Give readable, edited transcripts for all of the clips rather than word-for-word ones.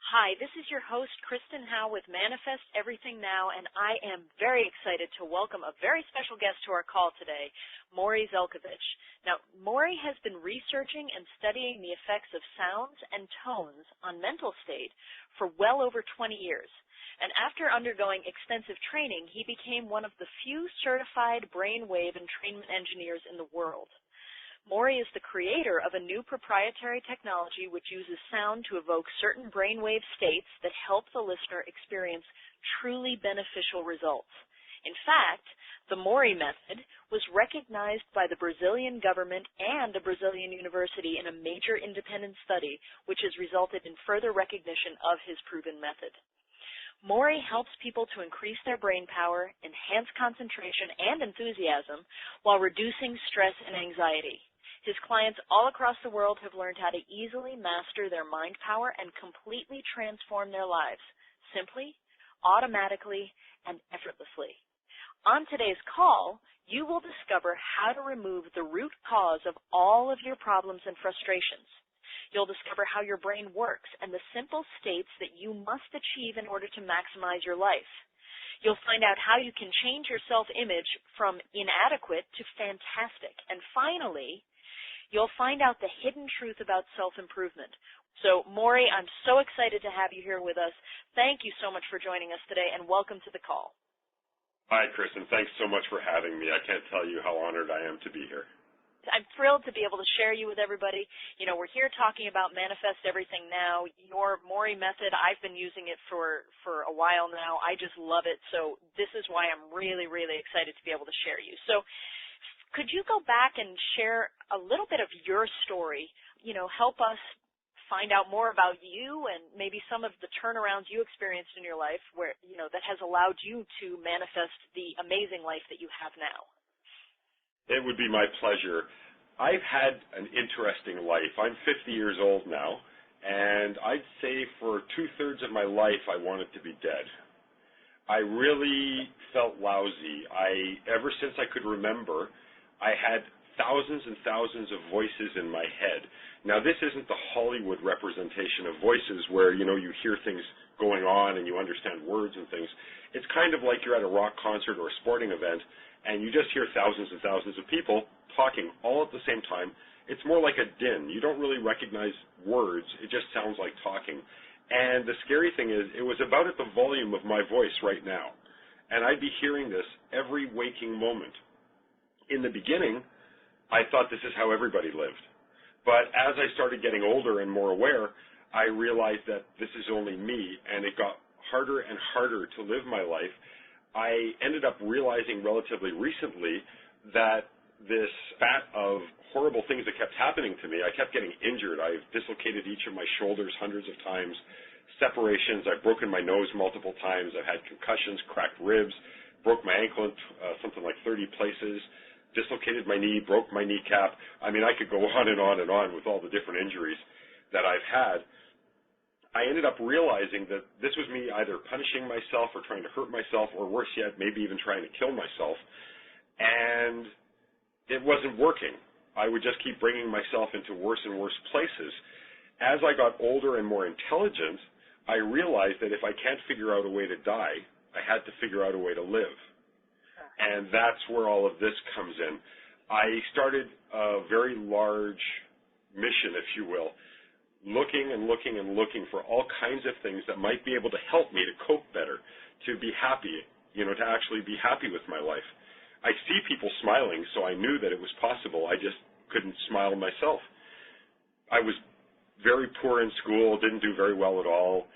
Hi, this is your host, Kristen Howe with Manifest Everything Now, and I am very excited to welcome a very special guest to our call today, Morry Zelcovitch. Now, Morry has been researching and studying the effects of sounds and tones on mental state for well over 20 years. And after undergoing extensive training, he became one of the few certified brainwave entrainment engineers in the world. Morry is the creator of a new proprietary technology which uses sound to evoke certain brainwave states that help the listener experience truly beneficial results. In fact, the Morry method was recognized by the Brazilian government and a Brazilian university in a major independent study, which has resulted in further recognition of his proven method. Morry helps people to increase their brain power, enhance concentration and enthusiasm, while reducing stress and anxiety. His clients all across the world have learned how to easily master their mind power and completely transform their lives, simply, automatically, and effortlessly. On today's call, you will discover how to remove the root cause of all of your problems and frustrations. You'll discover how your brain works and the simple states that you must achieve in order to maximize your life. You'll find out how you can change your self-image from inadequate to fantastic. And finally, you'll find out the hidden truth about self-improvement. So, Morry, I'm so excited to have you here with us. Thank you so much for joining us today, and welcome to the call. Hi, Kristen. Thanks so much for having me. I can't tell you how honored I am to be here. I'm thrilled to be able to share you with everybody. You know, we're here talking about Manifest Everything Now. Your Morry method, I've been using it for a while now. I just love it. So this is why I'm really, really excited to be able to share you. So could you go back and share a little bit of your story, you know, help us find out more about you and maybe some of the turnarounds you experienced in your life where, you know, that has allowed you to manifest the amazing life that you have now? It would be my pleasure. I've had an interesting life. I'm 50 years old now, and I'd say for two-thirds of my life I wanted to be dead. I really felt lousy. Ever since I could remember, I had thousands and thousands of voices in my head. Now, this isn't the Hollywood representation of voices where, you know, you hear things going on and you understand words and things. It's kind of like you're at a rock concert or a sporting event, and you just hear thousands and thousands of people talking all at the same time. It's more like a din. You don't really recognize words. It just sounds like talking. And the scary thing is, it was about at the volume of my voice right now. And I'd be hearing this every waking moment. In the beginning, I thought this is how everybody lived. But as I started getting older and more aware, I realized that this is only me, and it got harder and harder to live my life. I ended up realizing relatively recently that this spat of horrible things that kept happening to me, I kept getting injured. I've dislocated each of my shoulders hundreds of times, separations, I've broken my nose multiple times, I've had concussions, cracked ribs, broke my ankle in something like 30 places, dislocated my knee, broke my kneecap. I mean, I could go on and on and on with all the different injuries that I've had. I ended up realizing that this was me either punishing myself or trying to hurt myself, or worse yet, maybe even trying to kill myself. And it wasn't working. I would just keep bringing myself into worse and worse places. As I got older and more intelligent, I realized that if I can't figure out a way to die, I had to figure out a way to live. And that's where all of this comes in. I started a very large mission, if you will, looking and looking and looking for all kinds of things that might be able to help me to cope better, to be happy, you know, to actually be happy with my life. I see people smiling, so I knew that it was possible. I just couldn't smile myself. I was very poor in school, didn't do very well at all,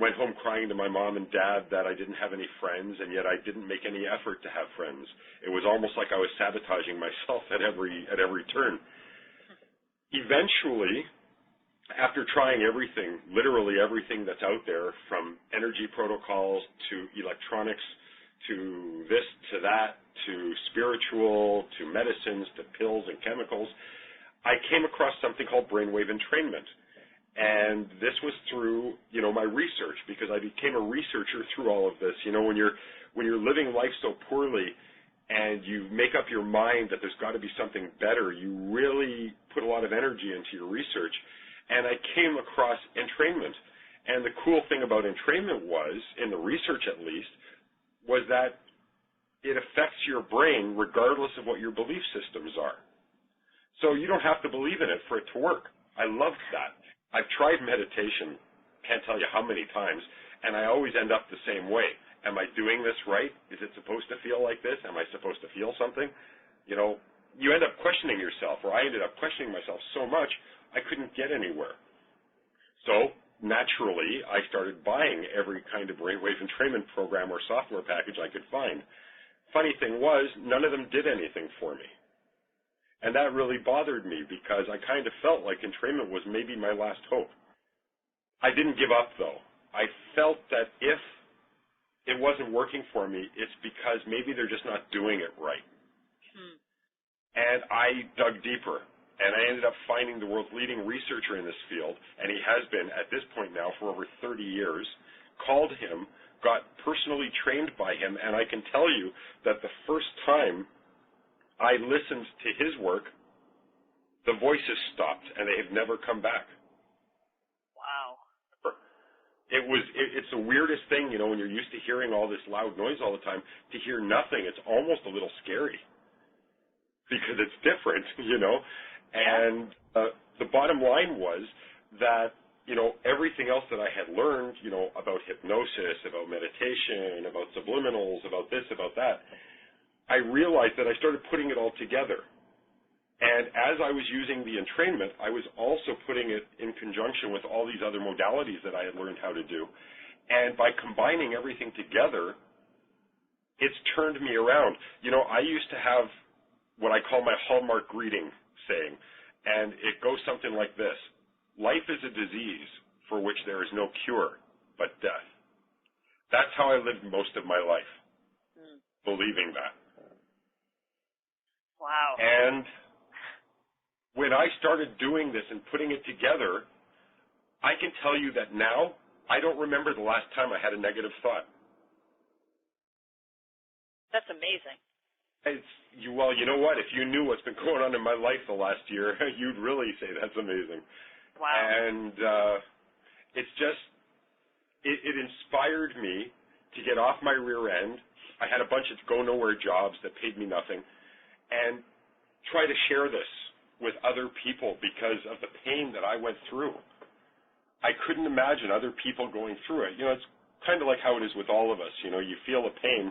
went home crying to my mom and dad that I didn't have any friends, and yet I didn't make any effort to have friends. It was almost like I was sabotaging myself at every turn. Eventually, after trying everything, literally everything that's out there, from energy protocols to electronics to this to that to spiritual to medicines to pills and chemicals, I came across something called Brainwave Entrainment. And this was through, you know, my research, because I became a researcher through all of this. You know, when you're living life so poorly and you make up your mind that there's got to be something better, you really put a lot of energy into your research. And I came across entrainment. And the cool thing about entrainment was, in the research at least, was that it affects your brain regardless of what your belief systems are. So you don't have to believe in it for it to work. I loved that. I've tried meditation, can't tell you how many times, and I always end up the same way. Am I doing this right? Is it supposed to feel like this? Am I supposed to feel something? You know, you end up questioning yourself, or I ended up questioning myself so much I couldn't get anywhere. So naturally, I started buying every kind of Brainwave entrainment program or software package I could find. Funny thing was, none of them did anything for me. And that really bothered me because I kind of felt like entrainment was maybe my last hope. I didn't give up, though. I felt that if it wasn't working for me, it's because maybe they're just not doing it right. And I dug deeper. And I ended up finding the world's leading researcher in this field, and he has been, at this point now, for over 30 years, called him, got personally trained by him, and I can tell you that the first time I listened to his work, the voices stopped, and they have never come back. Wow. It's the weirdest thing, you know, when you're used to hearing all this loud noise all the time, to hear nothing, it's almost a little scary because it's different, you know. And the bottom line was that, you know, everything else that I had learned, you know, about hypnosis, about meditation, about subliminals, about this, about that, I realized that I started putting it all together. And as I was using the entrainment, I was also putting it in conjunction with all these other modalities that I had learned how to do. And by combining everything together, it's turned me around. You know, I used to have what I call my hallmark greeting saying, and it goes something like this: life is a disease for which there is no cure but death. That's how I lived most of my life, believing that. Wow. And when I started doing this and putting it together, I can tell you that now I don't remember the last time I had a negative thought. That's amazing. Well, you know what? If you knew what's been going on in my life the last year, you'd really say that's amazing. Wow. And it's just, it inspired me to get off my rear end. I had a bunch of go-nowhere jobs that paid me nothing, and try to share this with other people because of the pain that I went through. I couldn't imagine other people going through it. You know, it's kind of like how it is with all of us. You know, you feel the pain,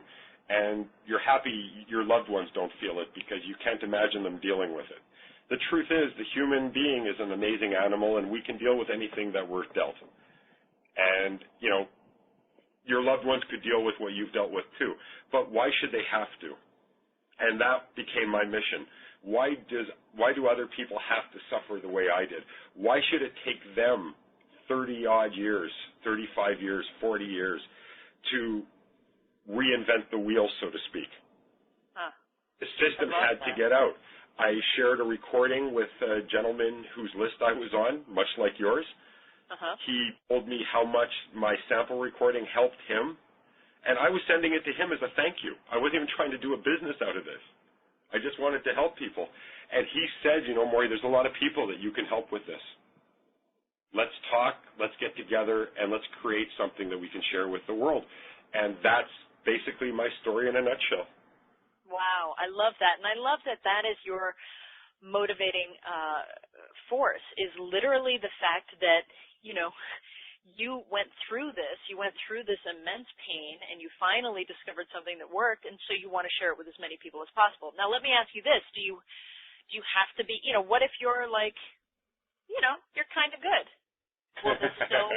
and you're happy your loved ones don't feel it because you can't imagine them dealing with it. The truth is, the human being is an amazing animal, and we can deal with anything that we're dealt. And, you know, your loved ones could deal with what you've dealt with too. But why should they have to? And that became my mission. Why do other people have to suffer the way I did? Why should it take them 30-odd years, 35 years, 40 years to reinvent the wheel, so to speak? The system had to get out. I shared a recording with a gentleman whose list I was on, much like yours. He told me how much my sample recording helped him, and I was sending it to him as a thank you. I wasn't even trying to do a business out of this. I just wanted to help people. And he said, you know, Morry, there's a lot of people that you can help with this. Let's talk, let's get together, and let's create something that we can share with the world. And that's basically my story in a nutshell. Wow, I love that. And I love that that is your motivating force, is literally the fact that, you know, you went through this immense pain, and you finally discovered something that worked, and so you want to share it with as many people as possible. Now, let me ask you this. Do you have to be, you know, what if you're like, you know, you're kind of good? Will this still...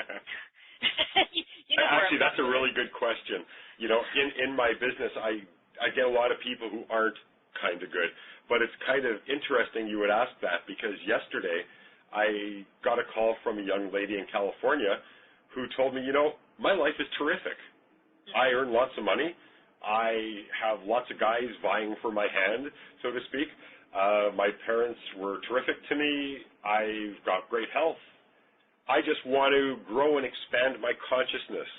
you know, actually, that's a really good question. You know, in my business, I get a lot of people who aren't kind of good, but it's kind of interesting you would ask that, because yesterday I got a call from a young lady in California who told me, you know, my life is terrific. I earn lots of money. I have lots of guys vying for my hand, so to speak. My parents were terrific to me. I've got great health. I just want to grow and expand my consciousness.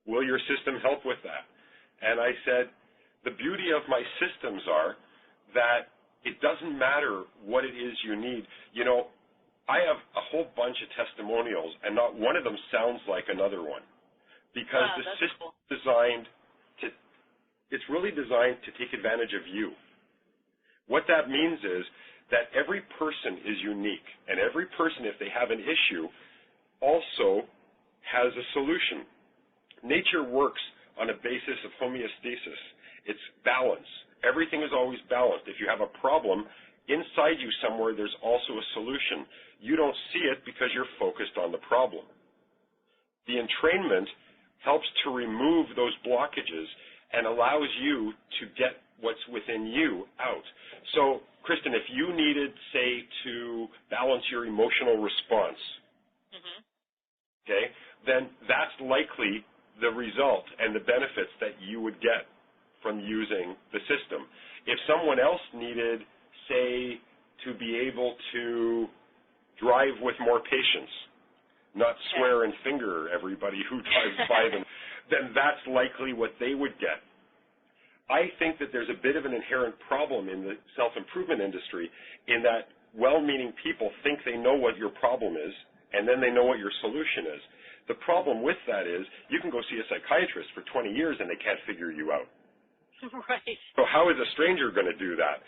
Will your system help with that? And I said, the beauty of my systems are that it doesn't matter what it is you need. You know, I have a whole bunch of testimonials, and not one of them sounds like another one, because the system is designed to, it's really designed to take advantage of you. What that means is that every person is unique, and every person, if they have an issue, also has a solution. Nature works on a basis of homeostasis. It's balance. Everything is always balanced. If you have a problem, inside you somewhere there's also a solution. You don't see it because you're focused on the problem. The entrainment helps to remove those blockages and allows you to get what's within you out. So, Kristen, if you needed, say, to balance your emotional response, okay, then that's likely the result and the benefits that you would get from using the system. If someone else needed, say, to be able to drive with more patience, not swear and finger everybody who drives by them, then that's likely what they would get. I think that there's a bit of an inherent problem in the self-improvement industry in that well-meaning people think they know what your problem is, and then they know what your solution is. The problem with that is you can go see a psychiatrist for 20 years and they can't figure you out. Right. So how is a stranger going to do that?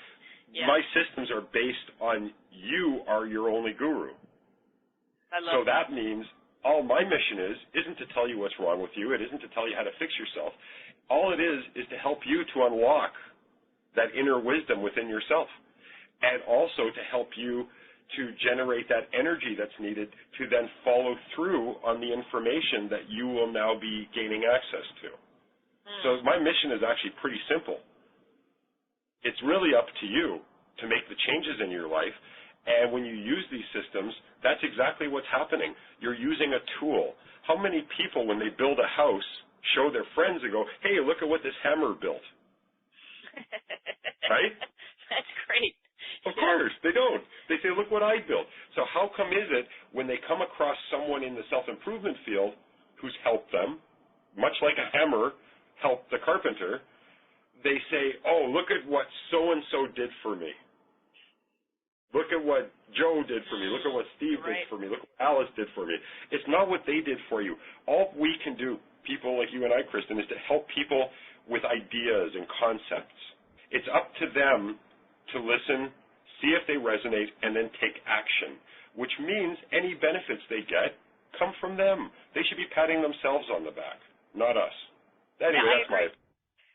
Yeah. My systems are based on you are your only guru. I love that means all my mission isn't to tell you what's wrong with you. It isn't to tell you how to fix yourself. All it is to help you to unlock that inner wisdom within yourself, and also to help you to generate that energy that's needed to then follow through on the information that you will now be gaining access to. So my mission is actually pretty simple. It's really up to you to make the changes in your life, and when you use these systems, that's exactly what's happening. You're using a tool. How many people, when they build a house, show their friends and go, hey, look at what this hammer built? Right? That's great. Of course, they don't. They say, look what I built. So how come is it when they come across someone in the self-improvement field who's helped them, much like a hammer helped the carpenter, they say, oh, look at what so-and-so did for me. Look at what Joe did for me. Look at what Steve did for me. Look what Alice did for me. It's not what they did for you. All we can do, people like you and I, Kristen, is to help people with ideas and concepts. It's up to them to listen, see if they resonate, and then take action, which means any benefits they get come from them. They should be patting themselves on the back, not us. Anyway, that's my opinion.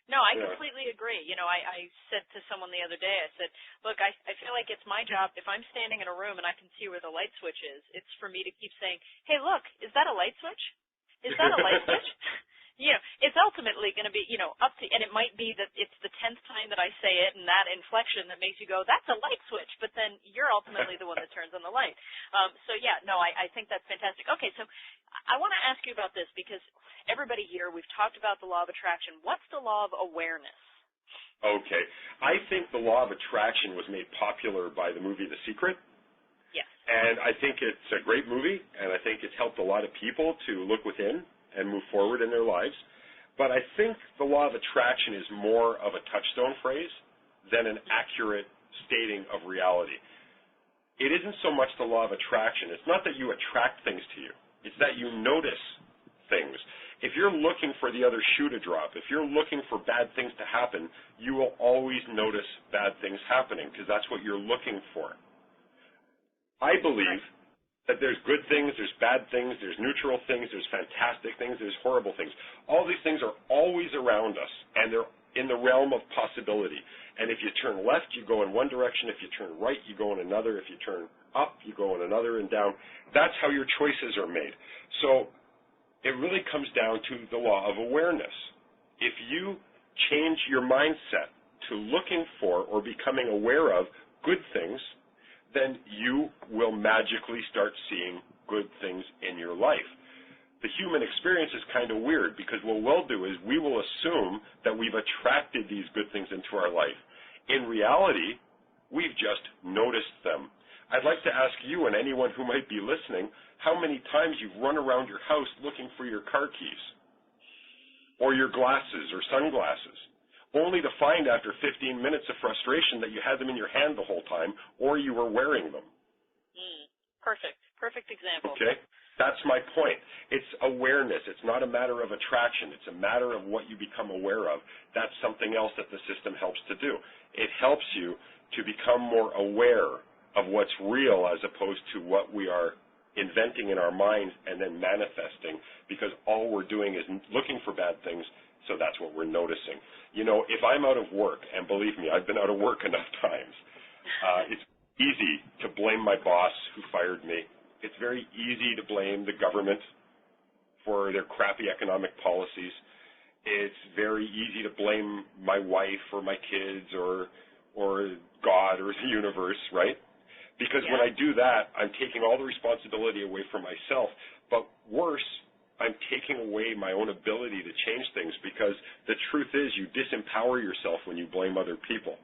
No, I completely agree. You know, I said to someone the other day, I said, look, I feel like it's my job, if I'm standing in a room and I can see where the light switch is, it's for me to keep saying, hey, look, is that a light switch? Is that a light switch? You know, it's ultimately going to be, you know, up to, and it might be that it's the 10th time that I say it and that inflection that makes you go, that's a light switch, but then you're ultimately the one that turns on the light. So, yeah, no, I think that's fantastic. Okay, so I want to ask you about this because everybody here, we've talked about the law of attraction. What's the law of awareness? Okay. I think the law of attraction was made popular by the movie The Secret. Yes. And I think it's a great movie, and I think it's helped a lot of people to look within and move forward in their lives. But I think the law of attraction is more of a touchstone phrase than an accurate stating of reality. It isn't so much the law of attraction. It's not that you attract things to you. It's that you notice things. If you're looking for the other shoe to drop, if you're looking for bad things to happen, you will always notice bad things happening because that's what you're looking for. I believe that there's good things, there's bad things, there's neutral things, there's fantastic things, there's horrible things. All these things are always around us, and they're in the realm of possibility. And if you turn left, you go in one direction. If you turn right, you go in another. If you turn up, you go in another, and down. That's how your choices are made. So it really comes down to the law of awareness. If you change your mindset to looking for or becoming aware of good things, then you will magically start seeing good things in your life. The human experience is kind of weird because what we'll do is we will assume that we've attracted these good things into our life. In reality, we've just noticed them. I'd like to ask you and anyone who might be listening how many times you've run around your house looking for your car keys or your glasses or sunglasses, only to find after 15 minutes of frustration that you had them in your hand the whole time or you were wearing them. Perfect example. Okay? That's my point. It's awareness. It's not a matter of attraction. It's a matter of what you become aware of. That's something else that the system helps to do. It helps you to become more aware of what's real as opposed to what we are inventing in our minds and then manifesting, because all we're doing is looking for bad things, so that's what we're noticing. You know, if I'm out of work, and believe me, I've been out of work enough times, it's easy to blame my boss who fired me. It's very easy to blame the government for their crappy economic policies. It's very easy to blame my wife or my kids or God or the universe, right? Because when I do that, I'm taking all the responsibility away from myself. But worse, I'm taking away my own ability to change things, because the truth is you disempower yourself when you blame other people.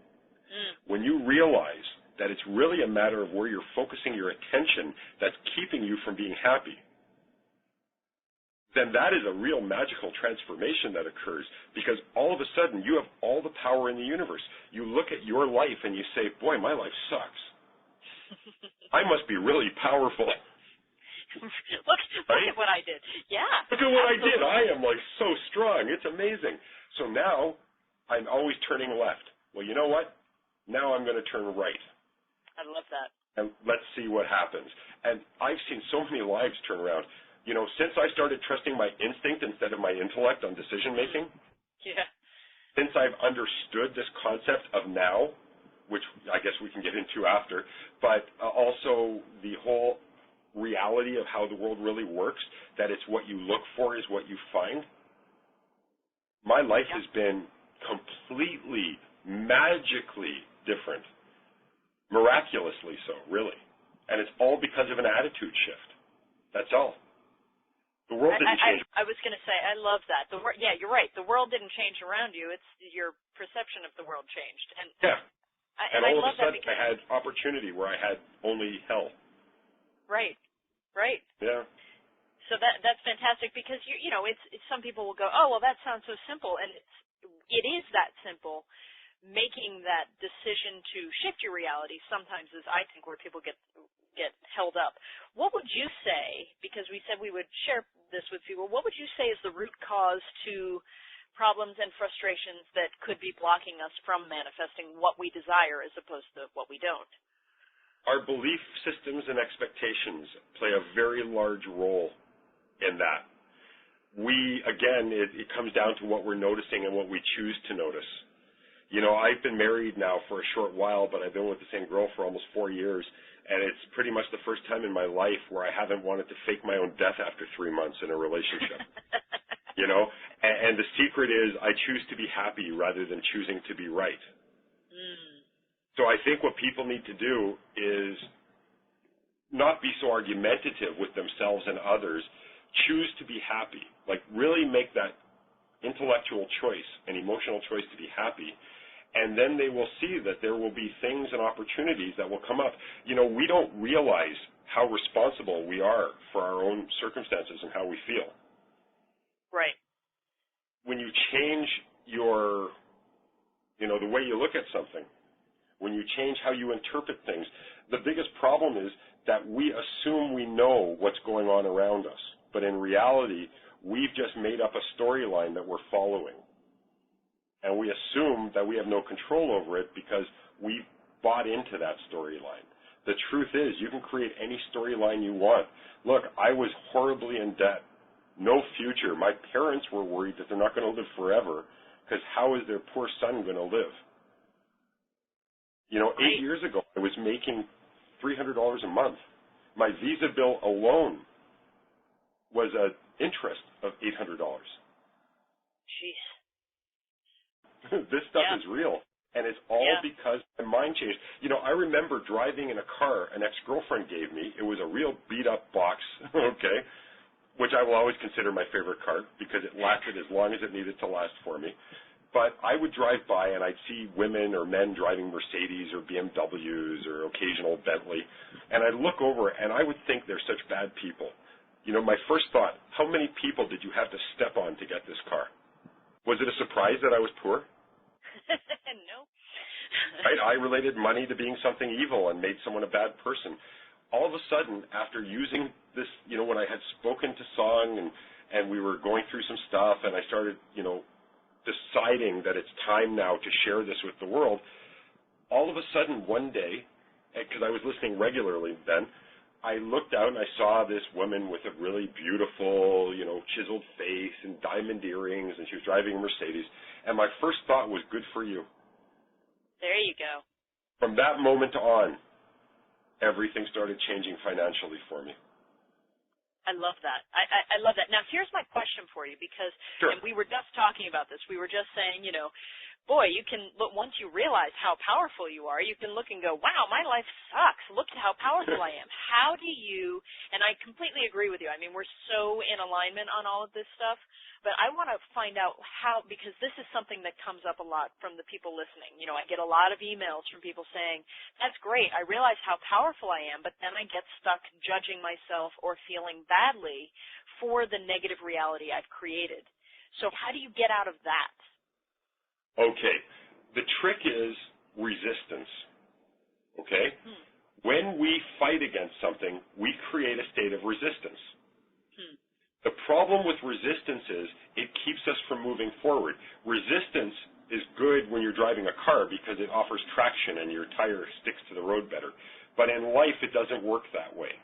When you realize that it's really a matter of where you're focusing your attention that's keeping you from being happy, then that is a real magical transformation that occurs, because all of a sudden you have all the power in the universe. You look at your life and you say, boy, my life sucks. I must be really powerful. Look at what I did. Yeah. Look at what I did. I am like so strong. It's amazing. So now I'm always turning left. Well, you know what? Now I'm going to turn right. I love that. And let's see what happens. And I've seen so many lives turn around. You know, since I started trusting my instinct instead of my intellect on decision making, since I've understood this concept of now, which I guess we can get into after, but also the whole reality of how the world really works, that it's what you look for is what you find. My life has been completely, magically different, miraculously so, really. And it's all because of an attitude shift. That's all. The world didn't change. I was going to say, I love that. You're right. The world didn't change around you. It's your perception of the world changed. And and all of a sudden I had opportunity where I had only hell. Right. Yeah. So that's fantastic, because you know, it's some people will go, oh, well, that sounds so simple, and it is that simple. Making that decision to shift your reality sometimes is, I think, where people get held up. What would you say, because we said we would share this with people, what would you say is the root cause to problems and frustrations that could be blocking us from manifesting what we desire as opposed to what we don't? Our belief systems and expectations play a very large role in that. It comes down to what we're noticing and what we choose to notice. You know, I've been married now for a short while, but I've been with the same girl for almost 4 years, and it's pretty much the first time in my life where I haven't wanted to fake my own death after 3 months in a relationship. You know, and the secret is I choose to be happy rather than choosing to be right. So I think what people need to do is not be so argumentative with themselves and others. Choose to be happy. Like, really make that intellectual choice and emotional choice to be happy, and then they will see that there will be things and opportunities that will come up. You know, we don't realize how responsible we are for our own circumstances and how we feel. Right. When you change the way you look at something, when you change how you interpret things, the biggest problem is that we assume we know what's going on around us. But in reality, we've just made up a storyline that we're following. And we assume that we have no control over it because we've bought into that storyline. The truth is, you can create any storyline you want. Look, I was horribly in debt. No future. My parents were worried that they're not going to live forever, because how is their poor son going to live? You know, 8 years ago, I was making $300 a month. My Visa bill alone was an interest of $800. Jeez. This stuff is real, and it's all because my mind changed. You know, I remember driving in a car an ex-girlfriend gave me. It was a real beat-up box, okay, which I will always consider my favorite car because it lasted as long as it needed to last for me. But I would drive by, and I'd see women or men driving Mercedes or BMWs or occasional Bentley, and I'd look over, and I would think they're such bad people. You know, my first thought, how many people did you have to step on to get this car? Was it a surprise that I was poor? No. Right? I related money to being something evil and made someone a bad person. all of a sudden, after using this, when I had spoken to Song and we were going through some stuff and I started, deciding that it's time now to share this with the world, all of a sudden one day, because I was listening regularly then, I looked out and I saw this woman with a really beautiful, chiseled face and diamond earrings, and she was driving a Mercedes. And my first thought was, good for you. There you go. From that moment on, everything started changing financially for me. I love that. I love that. Now, here's my question for you, because Sure. And we were just talking about this. We were just saying, boy, you can look, once you realize how powerful you are, you can look and go, wow, my life sucks. Look at how powerful I am. How do you, and I completely agree with you. I mean, we're so in alignment on all of this stuff, but I want to find out how, because this is something that comes up a lot from the people listening. I get a lot of emails from people saying, that's great, I realize how powerful I am, but then I get stuck judging myself or feeling badly for the negative reality I've created. So how do you get out of that? Okay. The trick is resistance. Okay? When we fight against something, we create a state of resistance. The problem with resistance is it keeps us from moving forward. Resistance is good when you're driving a car because it offers traction and your tire sticks to the road better. But in life, it doesn't work that way.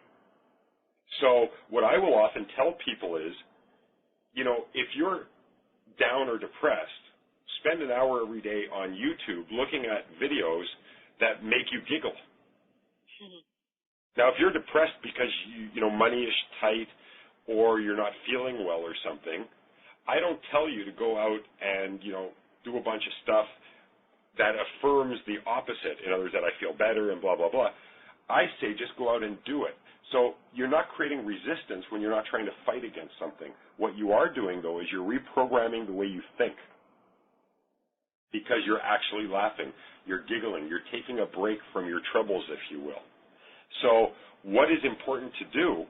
So what I will often tell people is, if you're down or depressed, spend an hour every day on YouTube looking at videos that make you giggle. Now, if you're depressed because money is tight or you're not feeling well or something, I don't tell you to go out and, do a bunch of stuff that affirms the opposite. In other words, that I feel better and blah, blah, blah. I say just go out and do it. So you're not creating resistance when you're not trying to fight against something. What you are doing, though, is you're reprogramming the way you think. Because you're actually laughing, you're giggling, you're taking a break from your troubles, if you will. So what is important to do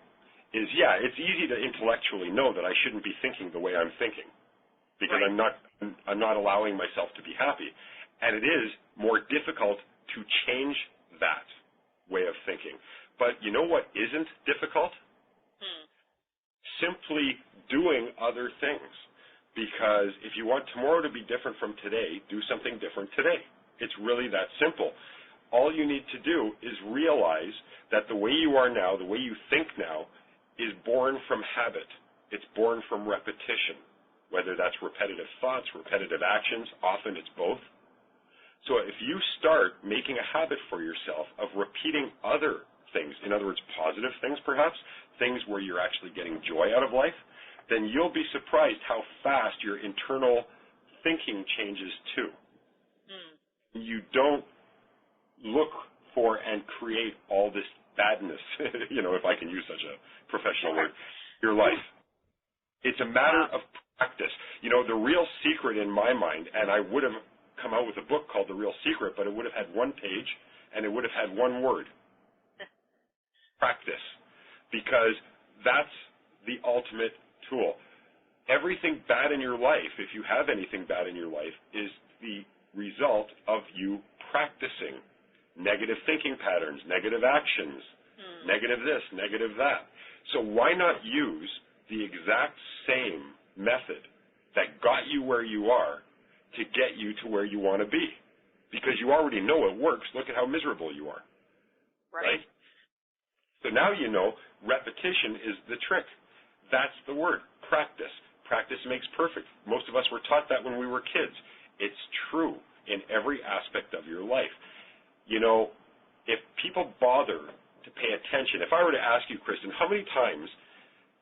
is, it's easy to intellectually know that I shouldn't be thinking the way I'm thinking, because Right. I'm not allowing myself to be happy. And it is more difficult to change that way of thinking. But you know what isn't difficult? Simply doing other things. Because if you want tomorrow to be different from today, do something different today. It's really that simple. All you need to do is realize that the way you are now, the way you think now, is born from habit. It's born from repetition, whether that's repetitive thoughts, repetitive actions. Often it's both. So if you start making a habit for yourself of repeating other things, in other words, positive things perhaps, things where you're actually getting joy out of life, then you'll be surprised how fast your internal thinking changes too. You don't look for and create all this badness, if I can use such a professional word, your life. It's a matter of practice. The real secret in my mind, and I would have come out with a book called The Real Secret, but it would have had one page and it would have had one word. Practice. Because that's the ultimate tool. Everything bad in your life, if you have anything bad in your life, is the result of you practicing negative thinking patterns, negative actions, negative this, negative that. So why not use the exact same method that got you where you are to get you to where you want to be? Because you already know it works. Look at how miserable you are. Right? So now you know repetition is the trick. That's the word, practice. Practice makes perfect. Most of us were taught that when we were kids. It's true in every aspect of your life. If people bother to pay attention, if I were to ask you, Kristen, how many times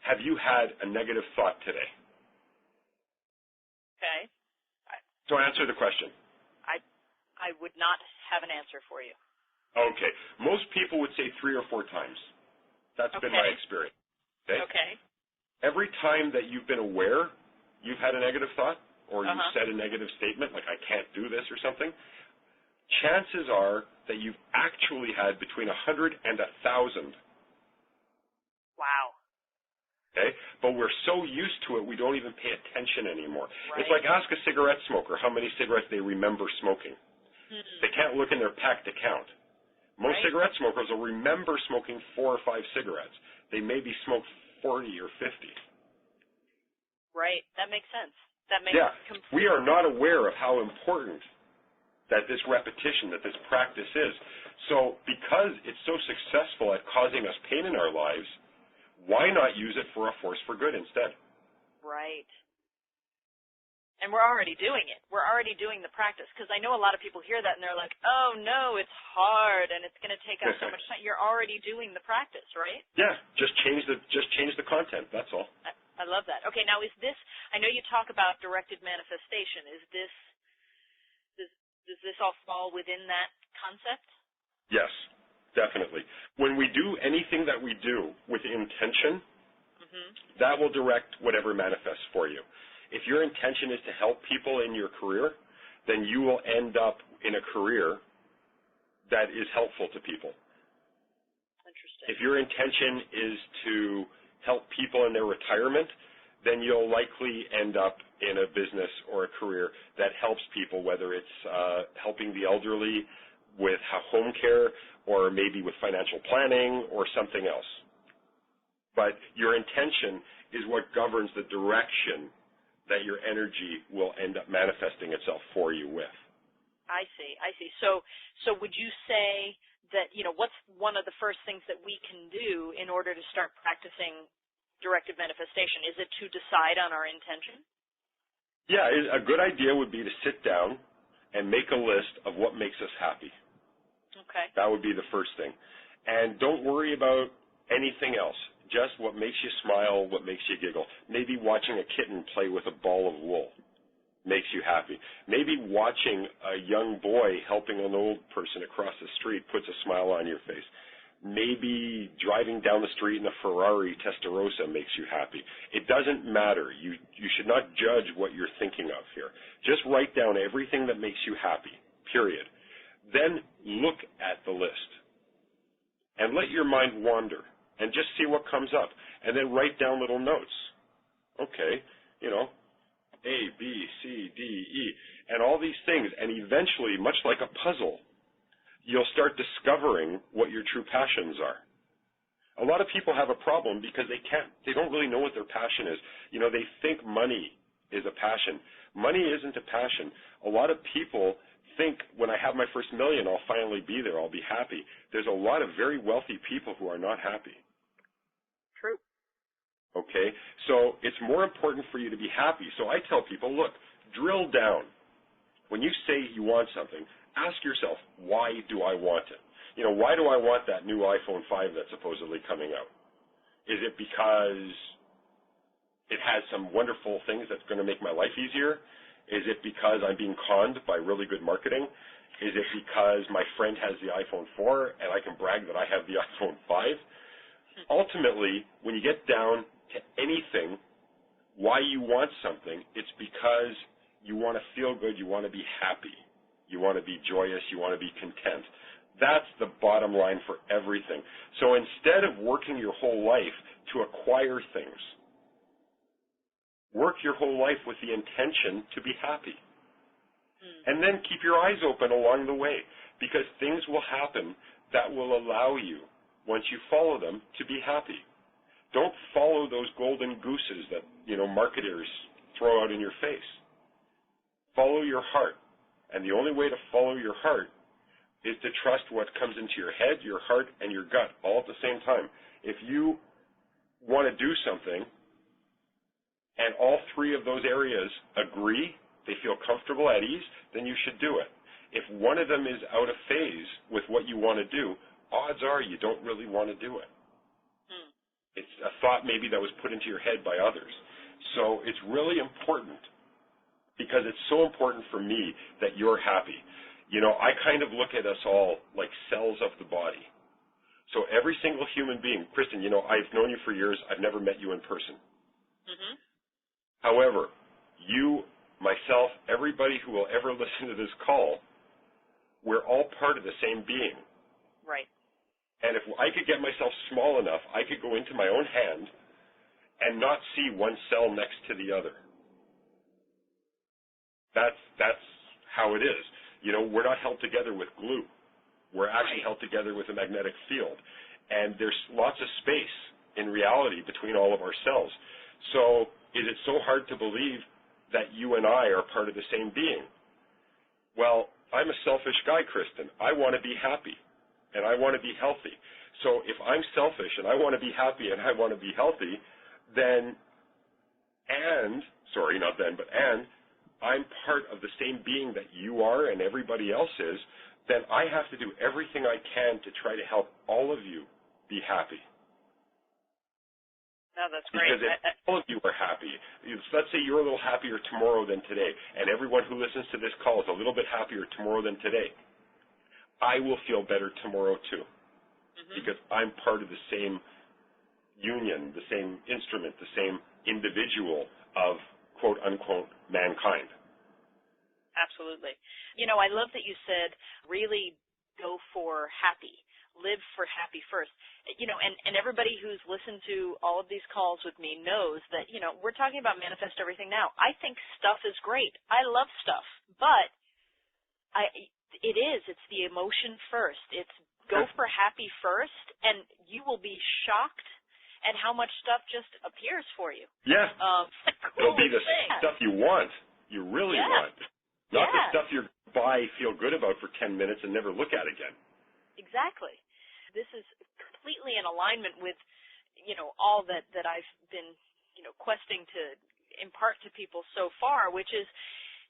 have you had a negative thought today? Okay. So answer the question. I would not have an answer for you. Okay. Most people would say 3 or 4 times. That's been my experience. Okay. Every time that you've been aware you've had a negative thought or you said a negative statement, like I can't do this or something, chances are that you've actually had between 100 and 1,000. Wow. Okay? But we're so used to it, we don't even pay attention anymore. Right. It's like ask a cigarette smoker how many cigarettes they remember smoking. They can't look in their pack to count. Most cigarette smokers will remember smoking 4 or 5 cigarettes. They maybe smoked 40 or 50. Right. That makes sense. That makes complete We are not aware of how important that this repetition, that this practice is. So because it's so successful at causing us pain in our lives, why not use it for a force for good instead? Right. And we're already doing it. We're already doing the practice, because I know a lot of people hear that and they're like, oh, no, it's hard and it's going to take up so much time. You're already doing the practice, right? Yeah, just change the content, that's all. I love that. Okay, now is this, I know you talk about directed manifestation. Does this all fall within that concept? Yes, definitely. When we do anything that we do with intention, that will direct whatever manifests for you. If your intention is to help people in your career, then you will end up in a career that is helpful to people. Interesting. If your intention is to help people in their retirement, then you'll likely end up in a business or a career that helps people, whether it's helping the elderly with home care or maybe with financial planning or something else. But your intention is what governs the direction that your energy will end up manifesting itself for you with. I see. So would you say that, what's one of the first things that we can do in order to start practicing directed manifestation? Is it to decide on our intention? Yeah, a good idea would be to sit down and make a list of what makes us happy. Okay. That would be the first thing. And don't worry about anything else. Just what makes you smile, what makes you giggle. Maybe watching a kitten play with a ball of wool makes you happy. Maybe watching a young boy helping an old person across the street puts a smile on your face. Maybe driving down the street in a Ferrari Testarossa makes you happy. It doesn't matter. You should not judge what you're thinking of here. Just write down everything that makes you happy, period. Then look at the list and let your mind wander and just see what comes up, and then write down little notes. Okay, A, B, C, D, E, and all these things, and eventually, much like a puzzle, you'll start discovering what your true passions are. A lot of people have a problem because they don't really know what their passion is. They think money is a passion. Money isn't a passion. A lot of people think when I have my first million, I'll finally be there, I'll be happy. There's a lot of very wealthy people who are not happy. True. Okay, so it's more important for you to be happy. So I tell people, look, drill down. When you say you want something, ask yourself, why do I want it? Why do I want that new iPhone 5 that's supposedly coming out? Is it because it has some wonderful things that's going to make my life easier? Is it because I'm being conned by really good marketing? Is it because my friend has the iPhone 4 and I can brag that I have the iPhone 5? Ultimately, when you get down to anything, why you want something, it's because you want to feel good, you want to be happy, you want to be joyous, you want to be content. That's the bottom line for everything. So instead of working your whole life to acquire things, work your whole life with the intention to be happy. And then keep your eyes open along the way, because things will happen that will allow you, once you follow them, to be happy. Don't follow those golden gooses that, marketers throw out in your face. Follow your heart. And the only way to follow your heart is to trust what comes into your head, your heart, and your gut all at the same time. If you want to do something and all three of those areas agree, they feel comfortable, at ease, then you should do it. If one of them is out of phase with what you want to do, odds are you don't really want to do it. It's a thought maybe that was put into your head by others. So it's really important, because it's so important for me that you're happy. I kind of look at us all like cells of the body. So every single human being, Kristen, I've known you for years. I've never met you in person. However, you, myself, everybody who will ever listen to this call, we're all part of the same being. Right. And if I could get myself small enough, I could go into my own hand and not see one cell next to the other. That's how it is. We're not held together with glue. We're actually held together with a magnetic field. And there's lots of space in reality between all of our cells. So is it so hard to believe that you and I are part of the same being? Well, I'm a selfish guy, Kristen. I want to be happy, and I want to be healthy. So if I'm selfish and I want to be happy and I want to be healthy, then I'm part of the same being that you are and everybody else is, then I have to do everything I can to try to help all of you be happy. No, that's great. Because if all of you are happy, let's say you're a little happier tomorrow than today, and everyone who listens to this call is a little bit happier tomorrow than today, I will feel better tomorrow too. Because I'm part of the same union, the same instrument, the same individual of quote-unquote mankind. Absolutely. You know, I love that you said really go for happy. Live for happy first. You know, and everybody who's listened to all of these calls with me knows that, you know, we're talking about manifest everything now. I think stuff is great. I love stuff. But it's the emotion first. It's go for happy first, and you will be shocked at how much stuff just appears for you. Yeah. It'll be the stuff you want. You really want. Not the stuff you buy, feel good about for 10 minutes and never look at again. Exactly. This is completely in alignment with, you know, all that I've been, you know, questing to impart to people so far, which is,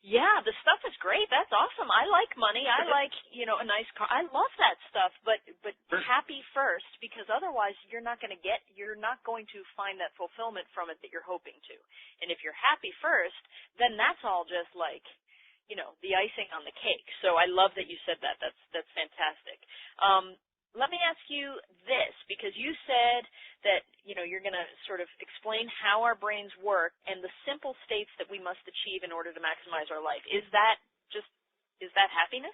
the stuff is great. That's awesome. I like money. I like, you know, a nice car. I love that stuff, but happy first, because otherwise you're not going to find that fulfillment from it that you're hoping to. And if you're happy first, then that's all just like, you know, the icing on the cake. So I love that you said that. That's fantastic. Let me ask you this, because you said that, you know, you're going to sort of explain how our brains work and the simple states that we must achieve in order to maximize our life. Is that happiness?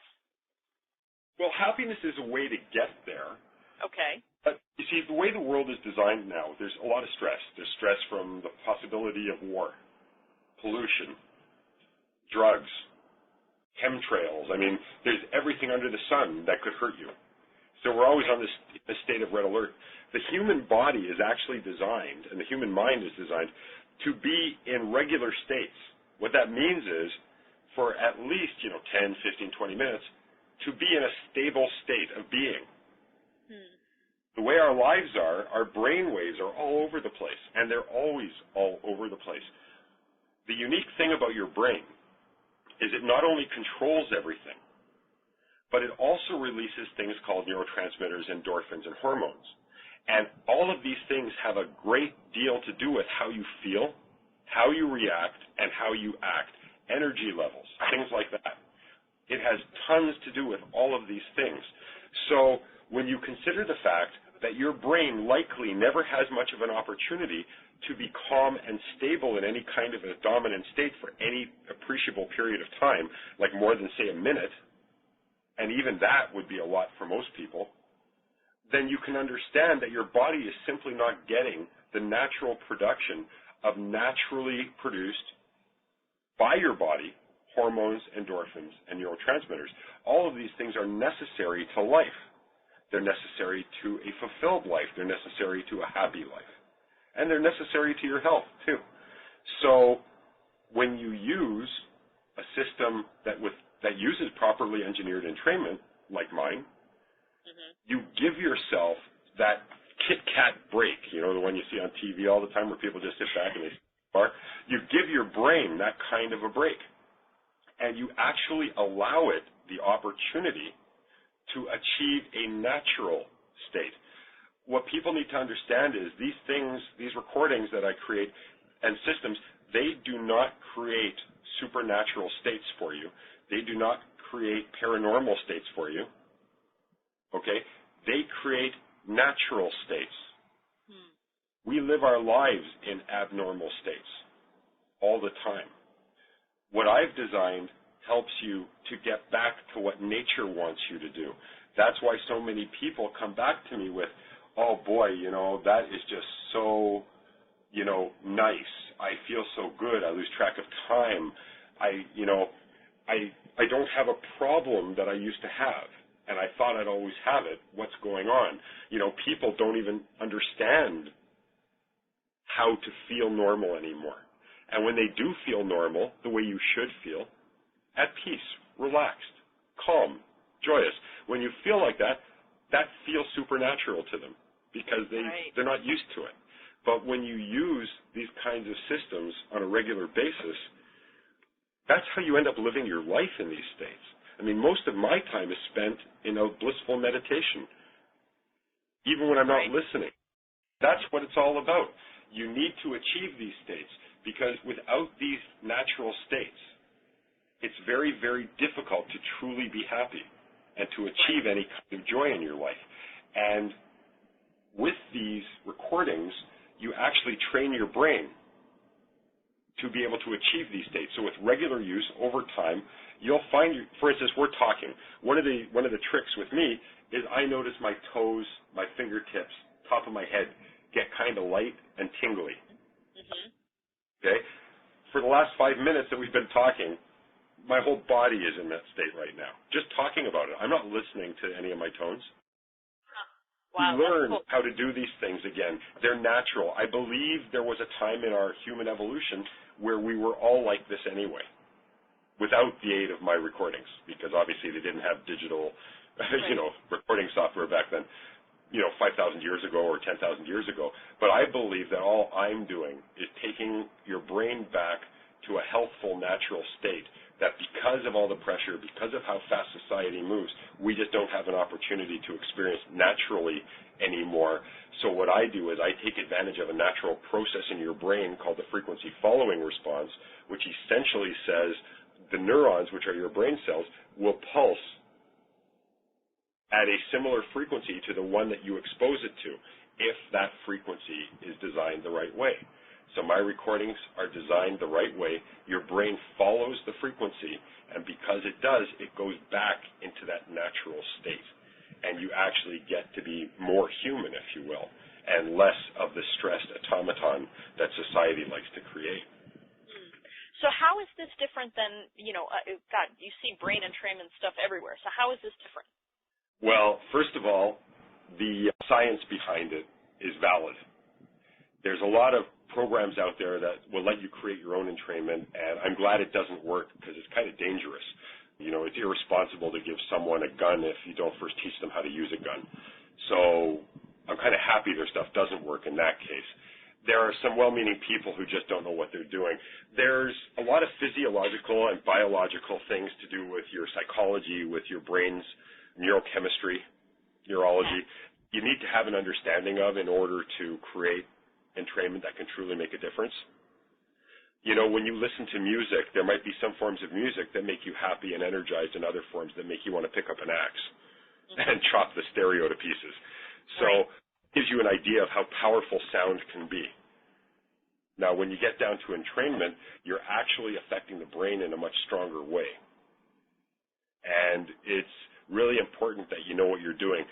Well, happiness is a way to get there. Okay. But you see, the way the world is designed now, there's a lot of stress. There's stress from the possibility of war, pollution, drugs, chemtrails. I mean, there's everything under the sun that could hurt you. So we're always on this state of red alert. The human body is actually designed, and the human mind is designed, to be in regular states. What that means is, for at least, 10, 15, 20 minutes, to be in a stable state of being. The way our lives are, our brain waves are all over the place, and they're always all over the place. The unique thing about your brain is it not only controls everything, but it also releases things called neurotransmitters, endorphins, and hormones. And all of these things have a great deal to do with how you feel, how you react, and how you act, energy levels, things like that. It has tons to do with all of these things. So when you consider the fact that your brain likely never has much of an opportunity to be calm and stable in any kind of a dominant state for any appreciable period of time, like more than, say, a minute, and even that would be a lot for most people, then you can understand that your body is simply not getting the natural production of naturally produced by your body hormones, endorphins, and neurotransmitters. All of these things are necessary to life. They're necessary to a fulfilled life. They're necessary to a happy life. And they're necessary to your health, too. So when you use a system that uses properly engineered entrainment, like mine, you give yourself that Kit Kat break, the one you see on TV all the time where people just sit back and they bar. You give your brain that kind of a break. And you actually allow it the opportunity to achieve a natural state. What people need to understand is these things, these recordings that I create and systems, they do not create supernatural states for you. They do not create paranormal states for you. Okay? They create natural states. We live our lives in abnormal states all the time. What I've designed helps you to get back to what nature wants you to do. That's why so many people come back to me with, oh boy, that is just so, nice. I feel so good. I lose track of time. I don't have a problem that I used to have. and I thought I'd always have it. What's going on? You know, people don't even understand how to feel normal anymore. And when they do feel normal, the way you should feel, at peace, relaxed, calm, joyous, when you feel like that, that feels supernatural to them because they're not used to it. But when you use these kinds of systems on a regular basis, that's how you end up living your life in these states. I mean, most of my time is spent in a blissful meditation, even when I'm not listening. That's what it's all about. You need to achieve these states because without these natural states, it's very, very difficult to truly be happy and to achieve any kind of joy in your life. And with these recordings, you actually train your brain to be able to achieve these states. So with regular use over time, you'll find, for instance, we're talking. One of the tricks with me is I notice my toes, my fingertips, top of my head get kind of light and tingly. Okay? For the last 5 minutes that we've been talking, my whole body is in that state right now. Just talking about it. I'm not listening to any of my tones. Wow, we learn how to do these things again. They're natural. I believe there was a time in our human evolution where we were all like this anyway, without the aid of my recordings, because obviously they didn't have digital, recording software back then, 5,000 years ago or 10,000 years ago. But I believe that all I'm doing is taking your brain back to a healthful, natural state that because of all the pressure, because of how fast society moves, we just don't have an opportunity to experience naturally anymore. So what I do is I take advantage of a natural process in your brain called the frequency following response, which essentially says the neurons, which are your brain cells, will pulse at a similar frequency to the one that you expose it to if that frequency is designed the right way. So my recordings are designed the right way. Your brain follows the frequency, and because it does, it goes back into that natural state. And you actually get to be more human, if you will, and less of the stressed automaton that society likes to create. So how is this different than, God, you see brain entrainment stuff everywhere. So how is this different? Well, first of all, the science behind it is valid. There's a lot of programs out there that will let you create your own entrainment, and I'm glad it doesn't work because it's kind of dangerous. It's irresponsible to give someone a gun if you don't first teach them how to use a gun. So I'm kind of happy their stuff doesn't work in that case. There are some well-meaning people who just don't know what they're doing. There's a lot of physiological and biological things to do with your psychology, with your brain's neurochemistry, neurology. You need to have an understanding of in order to create entrainment that can truly make a difference. When you listen to music, there might be some forms of music that make you happy and energized and other forms that make you want to pick up an axe and chop the stereo to pieces. So it gives you an idea of how powerful sound can be. Now, when you get down to entrainment, you're actually affecting the brain in a much stronger way. And it's really important that you know what you're doing.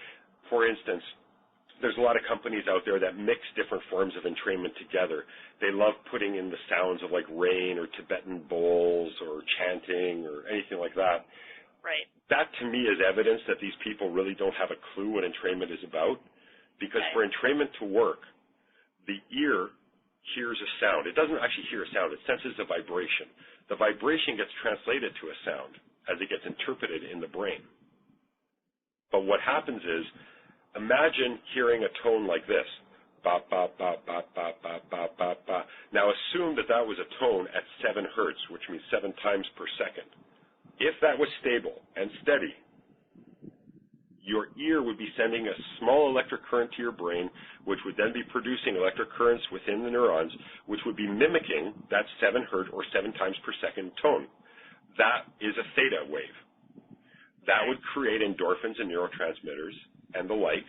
For instance, there's a lot of companies out there that mix different forms of entrainment together. They love putting in the sounds of like rain or Tibetan bowls or chanting or anything like that. Right. That to me is evidence that these people really don't have a clue what entrainment is about, because for entrainment to work, the ear hears a sound. It doesn't actually hear a sound. It senses a vibration. The vibration gets translated to a sound as it gets interpreted in the brain. But what happens is, imagine hearing a tone like this. Ba, ba, ba, ba, ba, ba, ba, ba, ba. Now assume that that was a tone at 7 hertz, which means 7 times per second. If that was stable and steady, your ear would be sending a small electric current to your brain, which would then be producing electric currents within the neurons, which would be mimicking that 7 hertz or 7 times per second tone. That is a theta wave. That would create endorphins and neurotransmitters and the like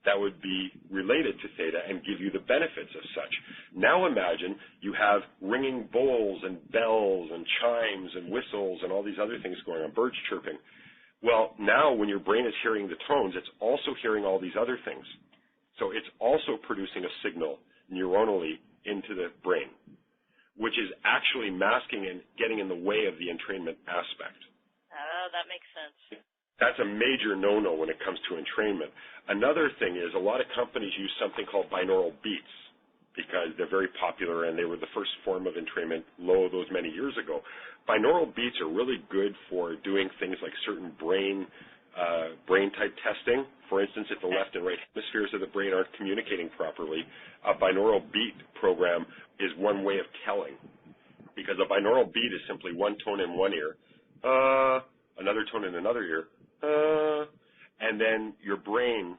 that would be related to theta and give you the benefits of such. Now imagine you have ringing bowls and bells and chimes and whistles and all these other things going on, birds chirping. Well, now when your brain is hearing the tones, it's also hearing all these other things. So it's also producing a signal neuronally into the brain, which is actually masking and getting in the way of the entrainment aspect. Oh, that makes sense. That's a major no-no when it comes to entrainment. Another thing is a lot of companies use something called binaural beats because they're very popular and they were the first form of entrainment those many years ago. Binaural beats are really good for doing things like certain brain type testing. For instance, if the left and right hemispheres of the brain aren't communicating properly, a binaural beat program is one way of telling, because a binaural beat is simply one tone in one ear, another tone in another ear, and then your brain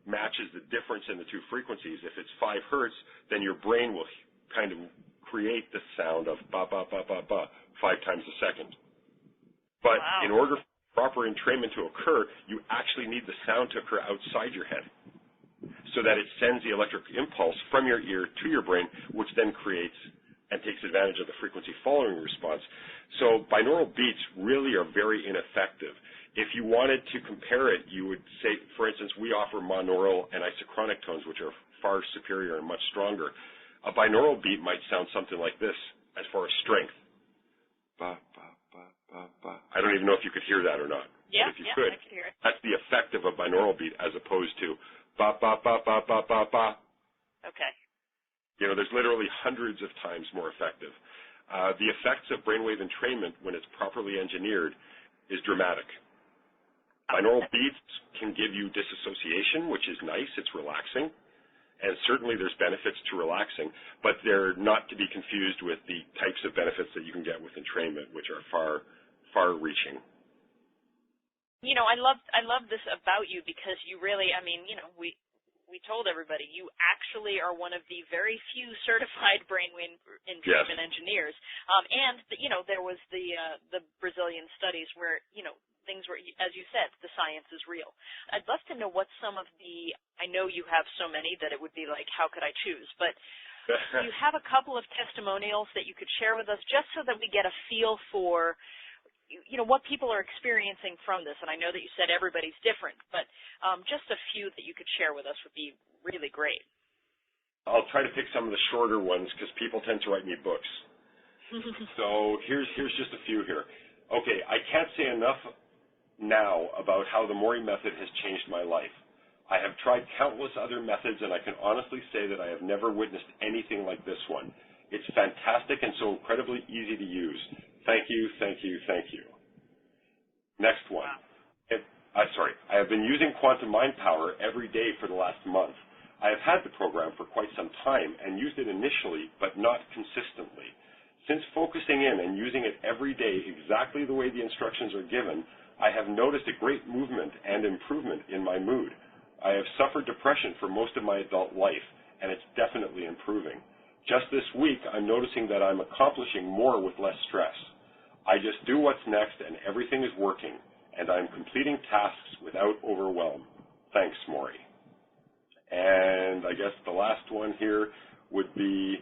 matches the difference in the two frequencies. If it's 5 hertz, then your brain will kind of create the sound of ba ba ba ba ba 5 times a second. But in order for proper entrainment to occur, you actually need the sound to occur outside your head so that it sends the electric impulse from your ear to your brain, which then creates and takes advantage of the frequency following response. So binaural beats really are very ineffective. If you wanted to compare it, you would say, for instance, we offer monaural and isochronic tones, which are far superior and much stronger. A binaural beat might sound something like this as far as strength. Ba, ba, ba, ba, ba. I don't even know if you could hear that or not. Yeah, but if you could, I could hear it. That's the effect of a binaural beat as opposed to ba, ba, ba, ba, ba, ba, ba. Okay. You know, there's literally hundreds of times more effective. The effects of brainwave entrainment, when it's properly engineered, is dramatic. Binaural beats can give you disassociation, which is nice. It's relaxing. And certainly there's benefits to relaxing, but they're not to be confused with the types of benefits that you can get with entrainment, which are far-reaching. You know, I love this about you because you really, I mean, you know, we told everybody you actually are one of the very few certified brainwave entrainment engineers. And you know, there was the Brazilian studies where, you know, things were, as you said, the science is real. I'd love to know what some of the, I know you have so many that it would be like, how could I choose? But do you have a couple of testimonials that you could share with us just so that we get a feel for, you know, what people are experiencing from this? And I know that you said everybody's different, but just a few that you could share with us would be really great. I'll try to pick some of the shorter ones because people tend to write me books. So here's just a few here. Okay, I can't say enough now about how the Morry method has changed my life. I have tried countless other methods, and I can honestly say that I have never witnessed anything like this one. It's fantastic and so incredibly easy to use. Thank you, thank you, thank you. Next one. I have been using quantum mind power every day for the last month. I have had the program for quite some time and used it initially, but not consistently. Since focusing in and using it every day exactly the way the instructions are given, I have noticed a great movement and improvement in my mood. I have suffered depression for most of my adult life, and it's definitely improving. Just this week, I'm noticing that I'm accomplishing more with less stress. I just do what's next, and everything is working, and I'm completing tasks without overwhelm. Thanks, Morry. And I guess the last one here would be,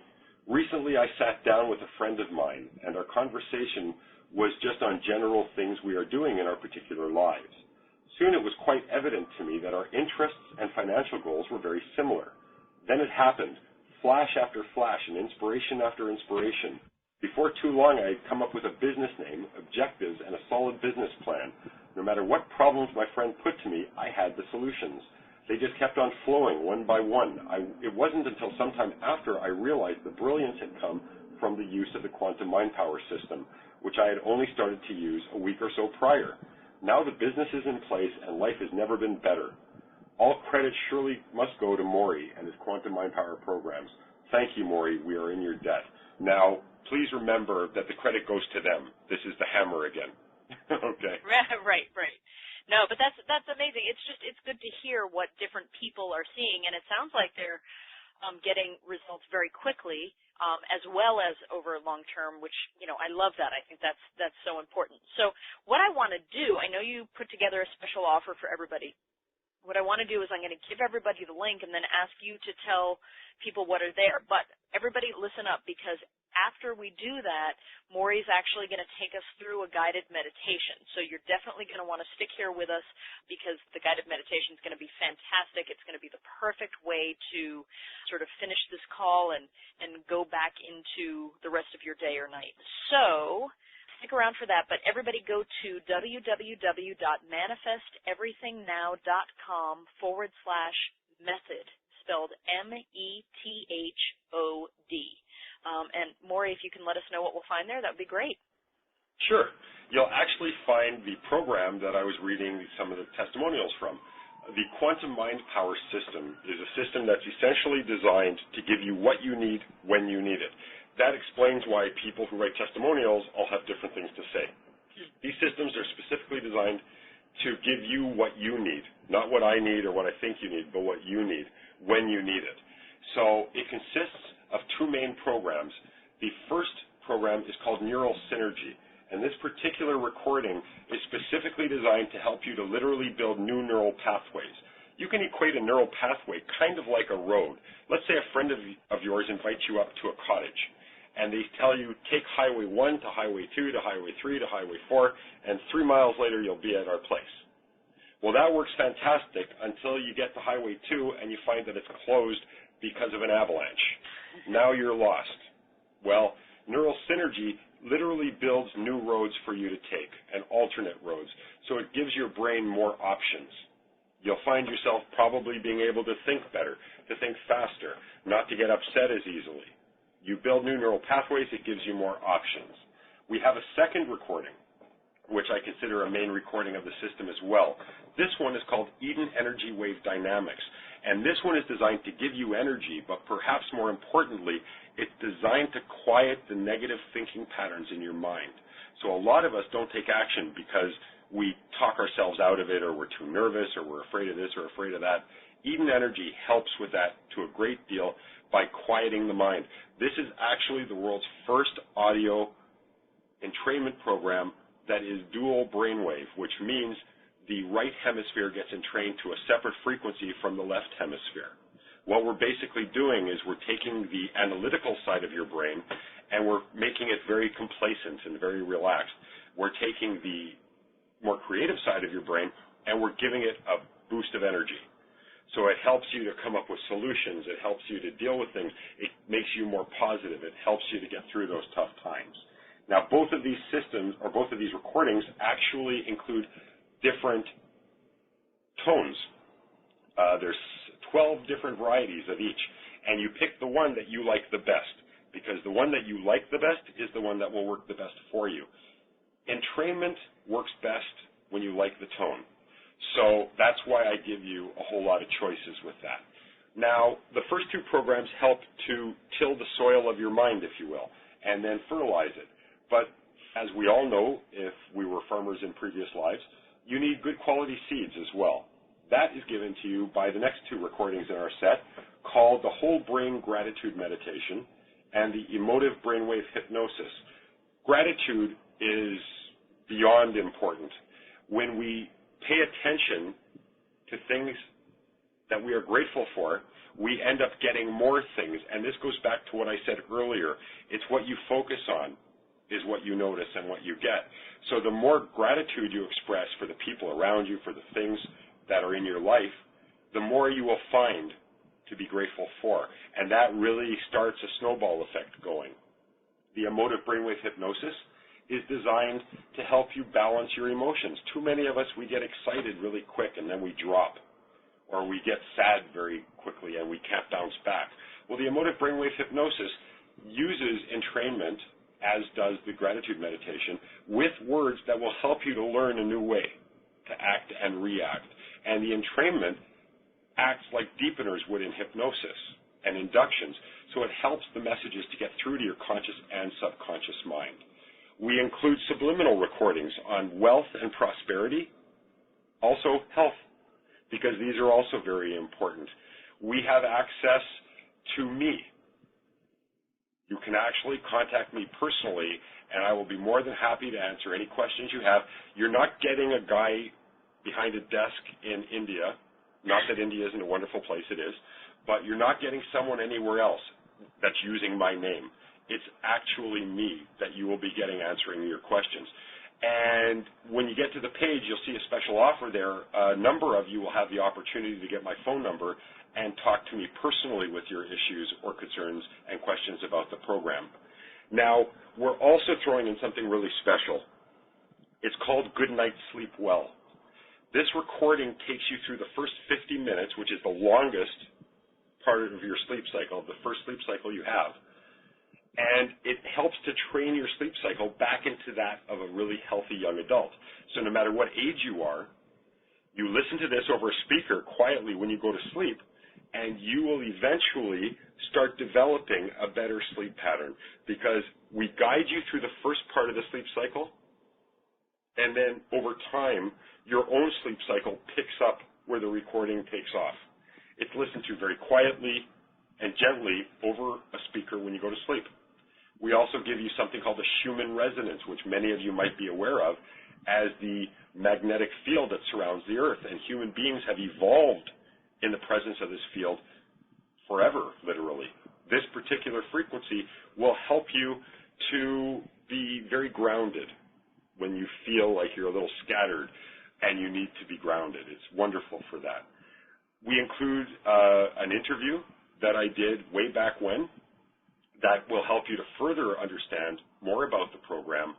recently I sat down with a friend of mine, and our conversation was just on general things we are doing in our particular lives. Soon it was quite evident to me that our interests and financial goals were very similar. Then it happened, flash after flash and inspiration after inspiration. Before too long, I had come up with a business name, objectives, and a solid business plan. No matter what problems my friend put to me, I had the solutions. They just kept on flowing one by one. It wasn't until sometime after I realized the brilliance had come from the use of the quantum mind power system, which I had only started to use a week or so prior. Now the business is in place and life has never been better. All credit surely must go to Morry and his quantum mind power programs. Thank you, Morry. We are in your debt. Now, please remember that the credit goes to them. This is the hammer again. Okay. Right. No, but that's amazing. It's good to hear what different people are seeing, and it sounds like they're getting results very quickly, as well as over long term, which, you know, I love that. I think that's so important. So what I want to do, I know you put together a special offer for everybody. What I want to do is I'm going to give everybody the link and then ask you to tell people what are there. But everybody listen up, because after we do that, Morry's actually going to take us through a guided meditation. So you're definitely going to want to stick here with us, because the guided meditation is going to be fantastic. It's going to be the perfect way to sort of finish this call and go back into the rest of your day or night. So stick stick around for that, but everybody go to www.manifesteverythingnow.com/method, spelled METHOD. And Morry, if you can let us know what we'll find there, that would be great. Sure. You'll actually find the program that I was reading some of the testimonials from. The Quantum Mind Power System is a system that's essentially designed to give you what you need when you need it. That explains why people who write testimonials all have different things to say. These systems are specifically designed to give you what you need, not what I need or what I think you need, but what you need when you need it. So it consists of two main programs. The first program is called Neural Synergy, and this particular recording is specifically designed to help you to literally build new neural pathways. You can equate a neural pathway kind of like a road. Let's say a friend of yours invites you up to a cottage, and they tell you, take Highway 1 to Highway 2 to Highway 3 to Highway 4, and 3 miles later you'll be at our place. Well, that works fantastic until you get to Highway 2 and you find that it's closed because of an avalanche. Now you're lost. Well, Neural Synergy literally builds new roads for you to take, and alternate roads, so it gives your brain more options. You'll find yourself probably being able to think better, to think faster, not to get upset as easily. You build new neural pathways, it gives you more options. We have a second recording, which I consider a main recording of the system as well. This one is called Eden Energy Wave Dynamics, and this one is designed to give you energy, but perhaps more importantly, it's designed to quiet the negative thinking patterns in your mind. So a lot of us don't take action because we talk ourselves out of it, or we're too nervous, or we're afraid of this or afraid of that. Eden Energy helps with that to a great deal by quieting the mind. This is actually the world's first audio entrainment program that is dual brainwave, which means the right hemisphere gets entrained to a separate frequency from the left hemisphere. What we're basically doing is we're taking the analytical side of your brain and we're making it very complacent and very relaxed. We're taking the more creative side of your brain and we're giving it a boost of energy. So it helps you to come up with solutions. It helps you to deal with things. It makes you more positive. It helps you to get through those tough times. Now, both of these systems, or both of these recordings, actually include different tones. There's 12 different varieties of each, and you pick the one that you like the best, because the one that you like the best is the one that will work the best for you. Entrainment works best when you like the tone. So that's why I give you a whole lot of choices with that. Now, the first two programs help to till the soil of your mind, if you will, and then fertilize it. But as we all know, if we were farmers in previous lives, you need good quality seeds as well. That is given to you by the next two recordings in our set, called the Whole Brain Gratitude Meditation and the Emotive Brainwave Hypnosis. Gratitude is beyond important. When we pay attention to things that we are grateful for, we end up getting more things. And this goes back to what I said earlier. It's what you focus on is what you notice and what you get. So the more gratitude you express for the people around you, for the things that are in your life, the more you will find to be grateful for. And that really starts a snowball effect going. The Emotive Brainwave Hypnosis is designed to help you balance your emotions. Too many of us, we get excited really quick and then we drop, or we get sad very quickly and we can't bounce back. Well, the Emotive Brainwave Hypnosis uses entrainment, as does the gratitude meditation, with words that will help you to learn a new way to act and react. And the entrainment acts like deepeners would in hypnosis and inductions, so it helps the messages to get through to your conscious and subconscious mind. We include subliminal recordings on wealth and prosperity, also health, because these are also very important. We have access to me. You can actually contact me personally, and I will be more than happy to answer any questions you have. You're not getting a guy behind a desk in India. Not that India isn't a wonderful place, it is, but you're not getting someone anywhere else that's using my name. It's actually me that you will be getting answering your questions. And when you get to the page, you'll see a special offer there. A number of you will have the opportunity to get my phone number and talk to me personally with your issues or concerns and questions about the program. Now, we're also throwing in something really special. It's called Good Night Sleep Well. This recording takes you through the first 50 minutes, which is the longest part of your sleep cycle, the first sleep cycle you have. And it helps to train your sleep cycle back into that of a really healthy young adult. So no matter what age you are, you listen to this over a speaker quietly when you go to sleep, and you will eventually start developing a better sleep pattern, because we guide you through the first part of the sleep cycle, and then over time, your own sleep cycle picks up where the recording takes off. It's listened to very quietly and gently over a speaker when you go to sleep. We also give you something called the Schumann resonance, which many of you might be aware of as the magnetic field that surrounds the Earth. And human beings have evolved in the presence of this field forever, literally. This particular frequency will help you to be very grounded when you feel like you're a little scattered and you need to be grounded. It's wonderful for that. We include an interview that I did way back when that will help you to further understand more about the program,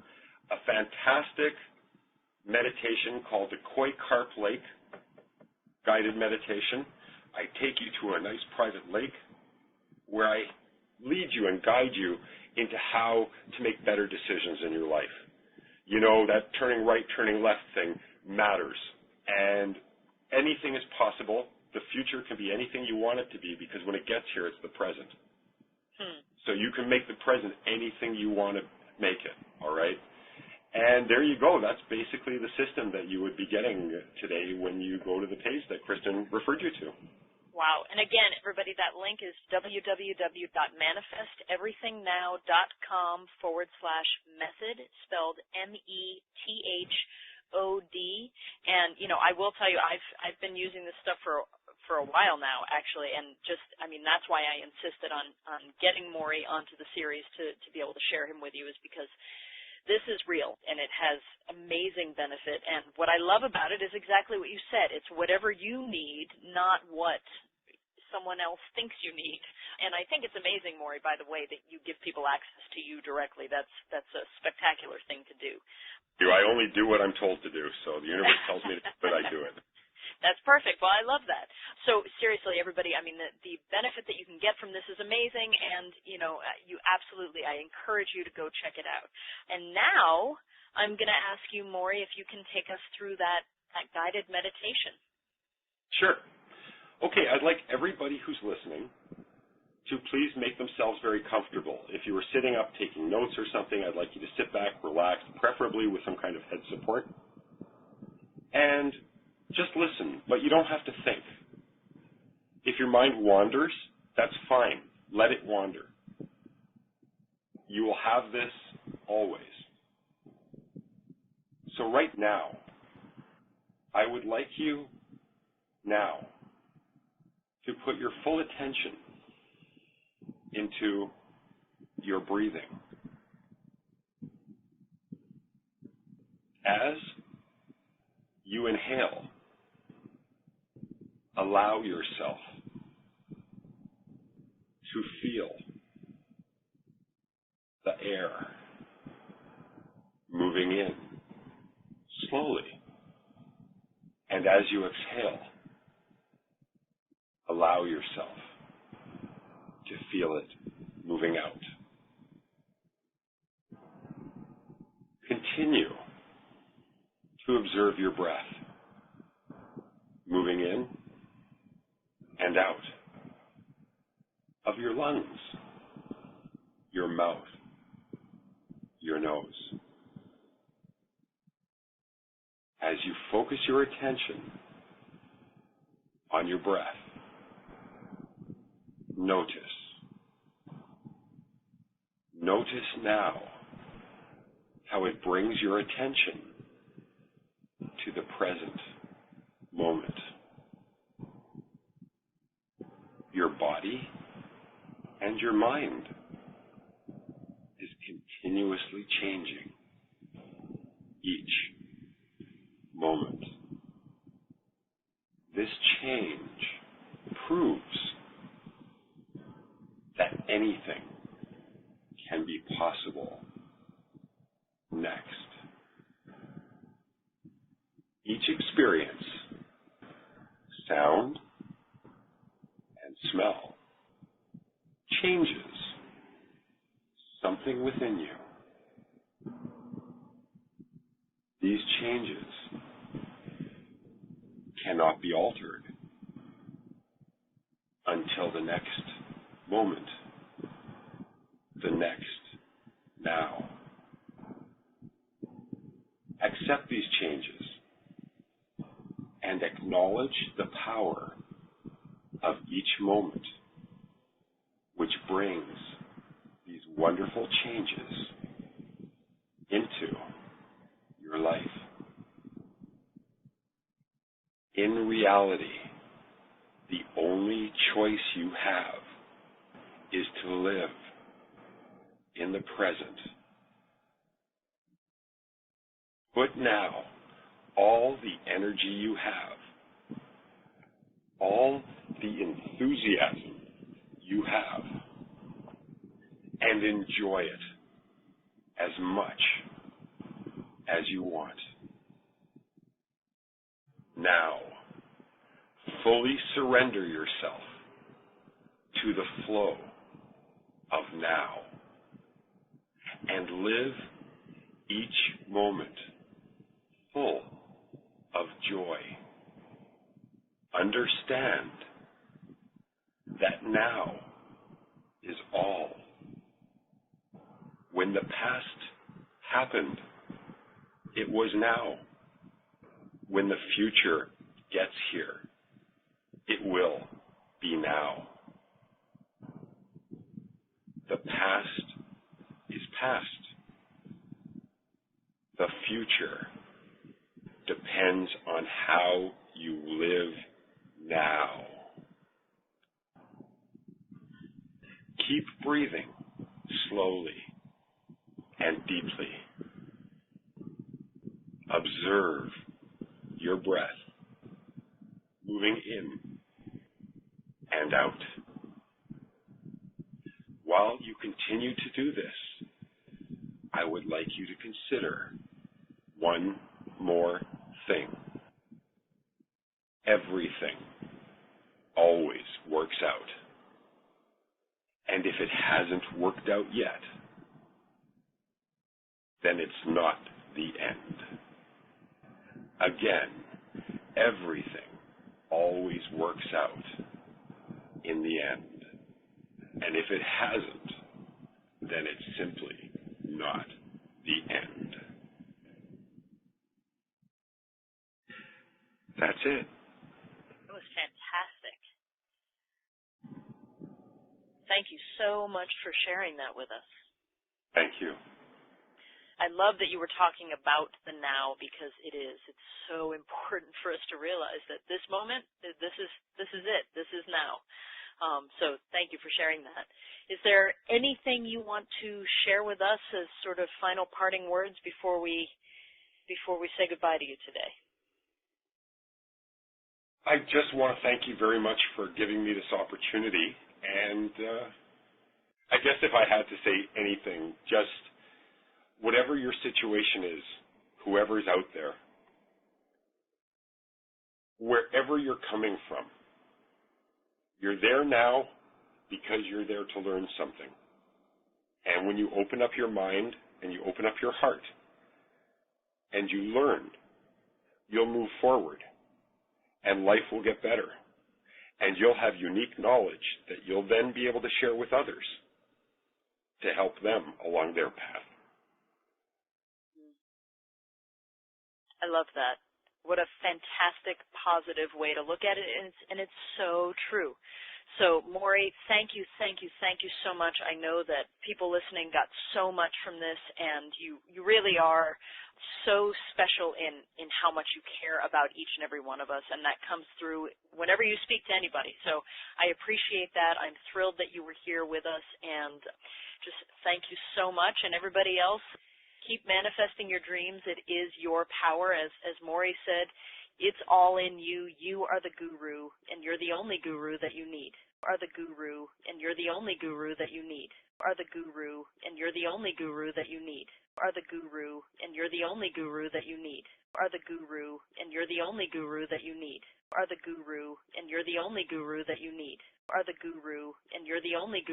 a fantastic meditation called the Koi Carp Lake guided meditation. I take you to a nice private lake where I lead you and guide you into how to make better decisions in your life. You know, that turning right, turning left thing matters, and anything is possible. The future can be anything you want it to be, because when it gets here, it's the present. So you can make the present anything you want to make it, all right? And there you go. That's basically the system that you would be getting today when you go to the page that Kristen referred you to. Wow. And again, everybody, that link is www.manifesteverythingnow.com/method, spelled METHOD. And, you know, I will tell you, I've been using this stuff for a while now, actually, and that's why I insisted on getting Morry onto the series to be able to share him with you, is because this is real, and it has amazing benefit. And what I love about it is exactly what you said. It's whatever you need, not what someone else thinks you need. And I think it's amazing, Morry, by the way, that you give people access to you directly. That's a spectacular thing to do. I only do what I'm told to do, so the universe tells me to do it, I do it. That's perfect. Well, I love that. So seriously, everybody, the benefit that you can get from this is amazing, and, you know, I encourage you to go check it out. And now I'm going to ask you, Morry, if you can take us through that guided meditation. Sure. Okay, I'd like everybody who's listening to please make themselves very comfortable. If you were sitting up taking notes or something, I'd like you to sit back, relax, preferably with some kind of head support, and just listen, but you don't have to think. If your mind wanders, that's fine. Let it wander. You will have this always. So right now, I would like you now to put your full attention into your breathing. As you inhale, allow yourself to feel the air moving in slowly. And as you exhale, allow yourself to feel it moving out. Continue to observe your breath moving in and out of your lungs, your mouth, your nose. As you focus your attention on your breath, notice now how it brings your attention to the present moment. Your body and your mind is continuously changing each moment. This change proves that anything can be possible next. Each experience, sound and smell, changes something within you. These changes cannot be altered until the next moment, the next now. Accept these changes and acknowledge the power of each moment, which brings these wonderful changes into your life. In reality, the only choice you have is to live in the present. Put now all the energy you have, all the enthusiasm you have, and enjoy it as much as you want. Now, fully surrender yourself to the flow of now and live each moment full of joy. Understand that now is all. When the past happened, it was now. When the future gets here, it will be now. The past is past. The future depends on how you live now. Keep breathing slowly and deeply. Observe your breath moving in and out. While you continue to do this, I would like you to consider one more thing. Everything always works out. And if it hasn't worked out yet, then it's not the end. Again, everything always works out in the end. And if it hasn't, then it's simply not the end. That's it. That was fantastic. Thank you so much for sharing that with us. Thank you. I love that you were talking about the now, because it is. It's so important for us to realize that this moment, this is it. This is now. So thank you for sharing that. Is there anything you want to share with us as sort of final parting words before we say goodbye to you today? I just want to thank you very much for giving me this opportunity. And I guess if I had to say anything, just whatever your situation is, whoever's out there, wherever you're coming from, you're there now because you're there to learn something. And when you open up your mind and you open up your heart and you learn, you'll move forward and life will get better. And you'll have unique knowledge that you'll then be able to share with others to help them along their path. I love that. What a fantastic, positive way to look at it, and it's so true. So, Morry, thank you so much. I know that people listening got so much from this, and you really are so special in how much you care about each and every one of us, and that comes through whenever you speak to anybody. So I appreciate that. I'm thrilled that you were here with us, and just thank you so much. And everybody else, keep manifesting your dreams. It is your power. As Morry said, it's all in you. You are the guru, and you're the only guru that you need. are the guru, and you're the only guru that you need. Are the guru, and you're the only guru that you need. Are the guru, and you're the only guru that you need. Are the guru, and you're the only guru that you need. Are the guru, and you're the only guru that you need. Are the guru, and you're the only guru